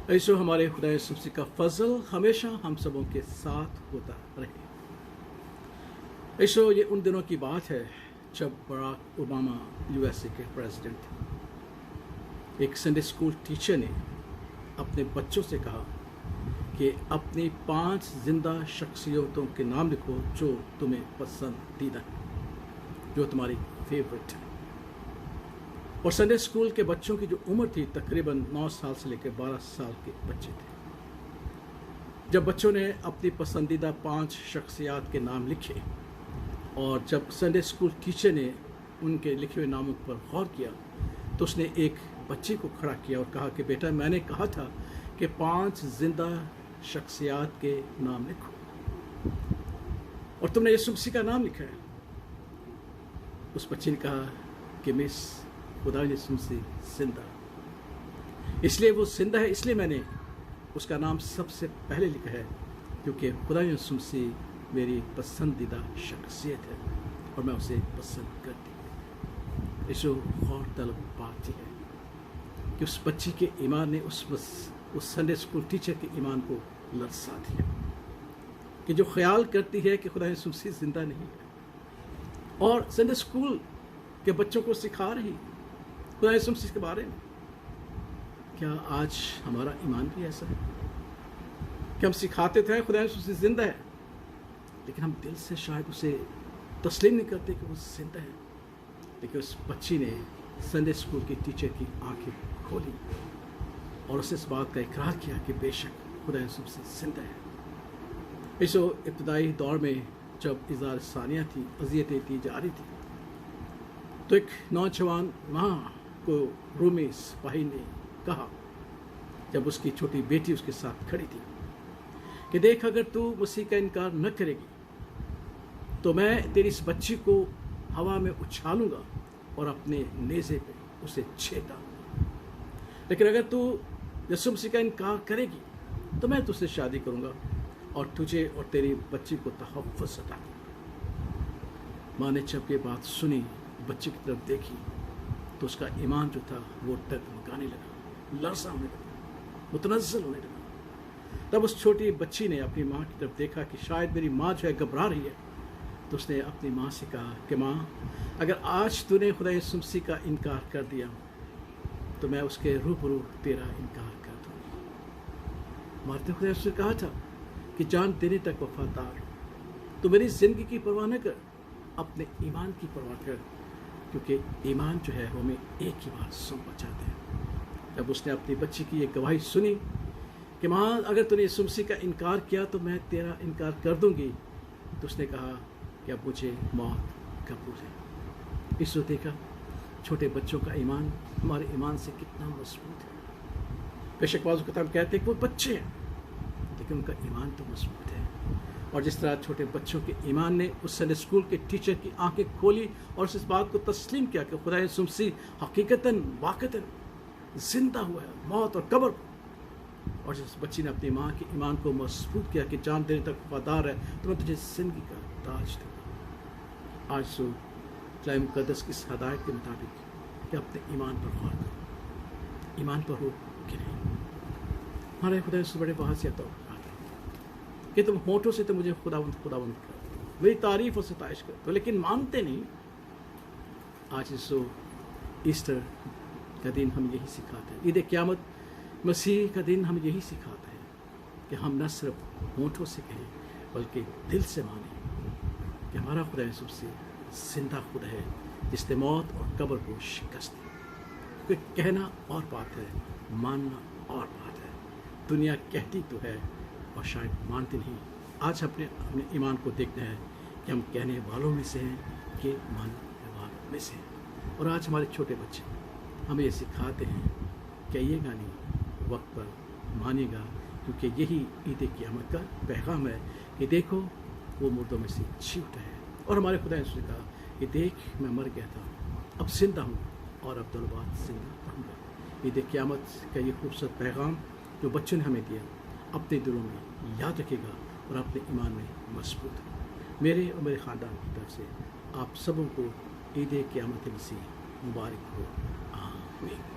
ऐसो हमारे खुदा यीशु मसीह का फजल हमेशा हम सबों के साथ होता रहे। ऐसो ये उन दिनों की बात है जब बराक ओबामा यूएसए के प्रेसिडेंट थे। एक संडे स्कूल टीचर ने अपने बच्चों से कहा कि अपनी 5 जिंदा शख्सियतों के नाम लिखो जो तुम्हें पसंदीदा है, जो तुम्हारी फेवरेट है। और संडे स्कूल के बच्चों की जो उम्र थी तकरीबन 9 साल से लेकर 12 साल के बच्चे थे। जब बच्चों ने अपनी पसंदीदा 5 शख्सियात के नाम लिखे और जब संडे स्कूल टीचर ने उनके लिखे हुए नामों पर गौर किया तो उसने एक बच्चे को खड़ा किया और कहा कि बेटा, मैंने कहा था कि 5 जिंदा शख्सियात के नाम लिखो और तुमने यीशु मसीह का नाम लिखा है। उस बच्चे ने कहा कि मिस, खुदा यीशु मसीह जिंदा, इसलिए वो जिंदा है, इसलिए मैंने उसका नाम सबसे पहले लिखा है, क्योंकि खुदा यीशु मसीह मेरी पसंदीदा शख्सियत है और मैं उसे पसंद करती हूँ। इसो गौर तलब बात है कि उस बच्ची के ईमान ने उस संडे स्कूल टीचर के ईमान को लरसा दिया कि जो ख्याल करती है कि खुदा यीशु मसीह जिंदा नहीं है और संडे स्कूल के बच्चों को सिखा रही खुदा यीशु मसीह के बारे में। क्या आज हमारा ईमान भी ऐसा है कि हम सिखाते थे खुदा यीशु मसीह जिंदा है, लेकिन हम दिल से शायद उसे तस्लीम नहीं करते कि वो जिंदा है। लेकिन उस बच्ची ने संडे स्कूल की टीचर की आंखें खोली और उसे इस बात का इकरार किया कि बेशक खुदा यीशु मसीह जिंदा है। इसो इब्तदाई दौर में जब इज़हार सानिया थी, अज़ियतें दी जा रही थी, तो एक नौजवान वहाँ को रोमी सिपाही ने कहा, जब उसकी छोटी बेटी उसके साथ खड़ी थी, कि देख, अगर तू मसीह का इनकार न करेगी तो मैं तेरी इस बच्ची को हवा में उछालूंगा और अपने नेज़े पे उसे छेद डालूंगा, लेकिन अगर तू यीशु मसीह का इनकार करेगी तो मैं तुझसे शादी करूंगा और तुझे और तेरी बच्ची को तहफ़्फ़ुज़ अता करूंगा। माँ ने जब ये बात सुनी, बच्ची की तरफ देखी, तो उसका ईमान जो था वो डगमगाने लगा, लरज़ा होने लगा, मुतनज़्ज़ल होने लगा। तब उस छोटी बच्ची ने अपनी माँ की तरफ देखा कि शायद मेरी माँ जो है घबरा रही है, तो उसने अपनी माँ से कहा कि माँ, अगर आज तूने खुदा यीशु मसीह का इनकार कर दिया तो मैं उसके रूबरू तेरा इनकार कर दूँगी। मारते खुदा यीशु ने कहा था कि जान देने तक वफादार हो, तो मेरी ज़िंदगी की परवाह न कर, अपने ईमान की परवाह कर, क्योंकि ईमान जो है हमें एक ही बार सौंपा जाता है। जब उसने अपनी बच्ची की ये गवाही सुनी कि माँ, अगर तूने यीशु मसीह का इनकार किया तो मैं तेरा इनकार कर दूंगी, तो उसने कहा कि अब मुझे मौत कबूल है। इसको देखा छोटे बच्चों का ईमान हमारे ईमान से कितना मजबूत है। बेशक बाज़ हम कहते हैं कि वो बच्चे हैं, लेकिन उनका ईमान तो मजबूत है। और जिस तरह छोटे बच्चों के ईमान ने उस संडे स्कूल के टीचर की आंखें खोली और इस बात को तस्लीम किया कि खुदा यीशु मसीह हकीकतन वाक़तन जिंदा हुआ है, मौत और कब्र को। और जिस बच्ची ने अपनी माँ के ईमान को मजबूत किया कि जान देने तक वफादार है, तो मैं तुझे जिंदगी का ताज दूँगा। आज सो कलाम मुक़द्दस की इस हदायत के मुताबिक कि अपने ईमान पर गौर करो, ईमान पर हो कि नहीं। हमारे खुदा से बड़े वाज़िया तौर पर कि तुम होठों से तो मुझे खुदावंद खुदावंद करते, मेरी तारीफ और सताइश करते हो, लेकिन मानते नहीं। आज सो ईस्टर का दिन हम यही सिखाते हैं, ईद क़यामत मसीह का दिन हम यही सिखाते हैं कि हम न सिर्फ होठों से कहें बल्कि दिल से माने कि हमारा खुदा यीशु मसीह जिंदा खुदा है, जिसने मौत और कब्र को शिकस्त दी। क्योंकि कहना और बात है, मानना और बात है। दुनिया कहती तो है और शायद मानते नहीं। आज अपने ईमान को देखना है कि हम कहने वालों में से हैं कि मानने वालों में से हैं। और आज हमारे छोटे बच्चे हमें ये सिखाते हैं, कहिएगा नहीं, वक्त पर मानिएगा, क्योंकि यही ईद क़यामत का पैगाम है कि देखो वो मुर्दों में से जी उठा है। और हमारे खुदा ने कहा कि देख, मैं मर गया था, अब जिंदा हूँ और अब दोनों बात जिंदा रहूँगा। ईद क़यामत का ये खूबसूरत पैगाम जो बच्चों ने हमें दिया, अपने दिलों में याद रखेगा और अपने ईमान में मजबूत हो। मेरे और मेरे ख़ानदान की तरफ से आप सबों को ईद क़यामत मसीह मुबारक हो। आमीन।